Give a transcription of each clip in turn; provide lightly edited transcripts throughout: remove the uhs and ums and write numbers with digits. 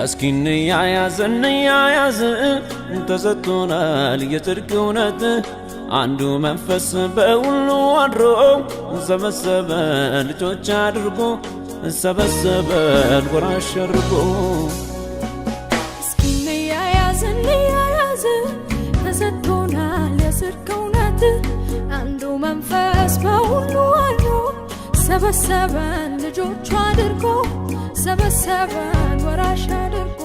እስኪን ያያዝ ተሰጥቶናል የጽድቅ እውነት አንዱ መንፈስ በሁሉ አድሮ ሰበሰበን ልጆች አድርጎ ሰበሰበን ወራሽ አድርጎ እስኪን ያያዝ ተሰጥቶናል የጽድቅ እውነት አንዱ መንፈስ በሁሉ አድሮ ሰበሰበን ልጆች አድርጎ ሰበሰበን ወራሽ አድርጎ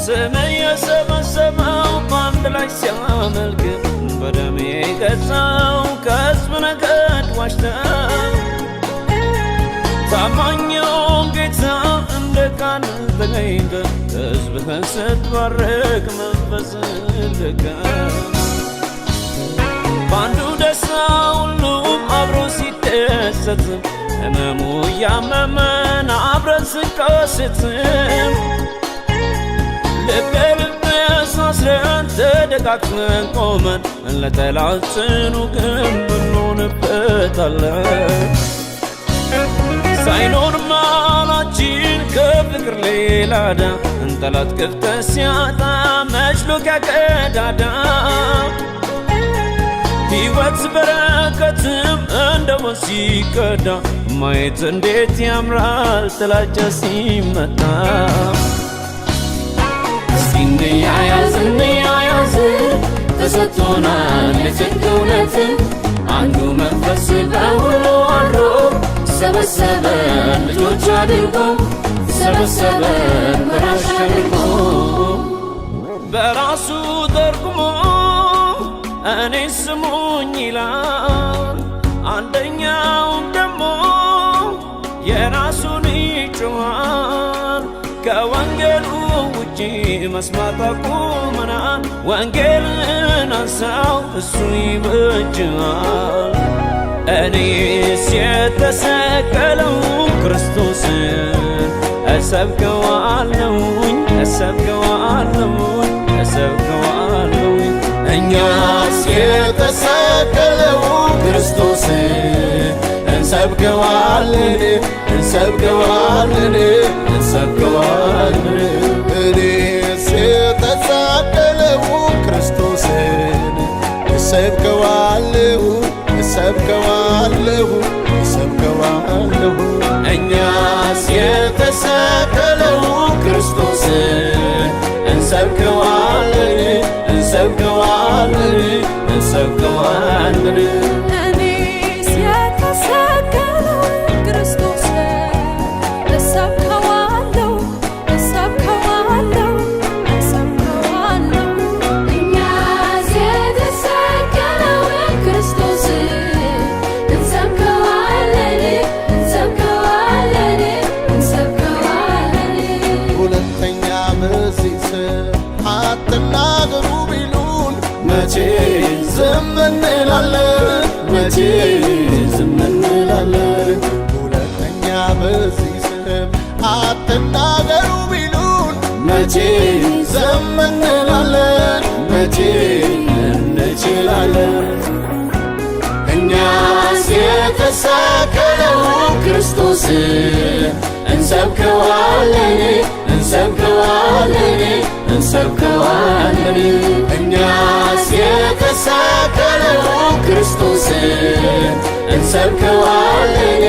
ስሜ የሰበሰበው በአንድ ላይ ሲያመልክ በደሜ ገዛው ከሕዝብ ነገድ ዋሽተው ታማኝው ጌታ እንደ ቃል ተገኝተ ሕዝብህን ስትባርክ መንፈስ ልከ በአንዱ ደስታ ሁሉም አብሮ ሲደሰት ሕመሙ እያመመን አብረን ስንቀስትም ልብ ለልብ አስረን ተደጋግፈን ቆመን ለጠላት ጽኑ ግንብ እንሆንበታለን ሳይኖር መሃላችን ከፍቅር ሌላ ዕዳ ጠላት ክፍተት ሲያጣ መሽሎኪያ ቀዳዳ ሕይወት በረከትም እንደ ወንዝ ሲቀዳ ማየት እንዴት ያምራል ጥላቻ ሲመታ እንያያዝ ተሰጥቶናል የጽድቅ እውነት አንዱ መንፈስ በሁሉ አድሮ ሰበሰበን ልጆች አድርጎ ሰበሰበን ወራሽ አድርጎ በራሱ ተርጉሞ እኔ ስሙኝ ይላል አንደኛውም ደግሞ የራሱን ይጮኻል ከወንጌሉ ውጪ መስማት አቁመናል ወንጌልን አንሳው እሱ ይበጃል እኔስ የተሰቀለው ክርስቶስን እሰብከዋለሁኝ እኛስ የተሰቀለው ክርስቶስን እንሰብከዋለን እኔስ የተሰቀለው ክርስቶስን እሰብከዋለሁ እኛስ የተሰቀለው ክርስቶስን እንሰብከዋለን እኔስ የተሰቀለው ክርስቶስን እሰብከዋለሁ እኛስ የተሰቀለው ክርስቶስን እንሰብከዋለን ሁለተኛ በዚህ ስም አትናገሩ ቢሉን መቼ ዝም እንላለን ሁለተኛ በዚህ ስም አትናገሩ ቢሉን መቼ ዝም እንላለን እንችላለን እኛስ የተሰቀለው ክርስቶስን እንሰብከዋለን እኛስ የተሰቀለው ክርስቶስን እንሰብከዋለን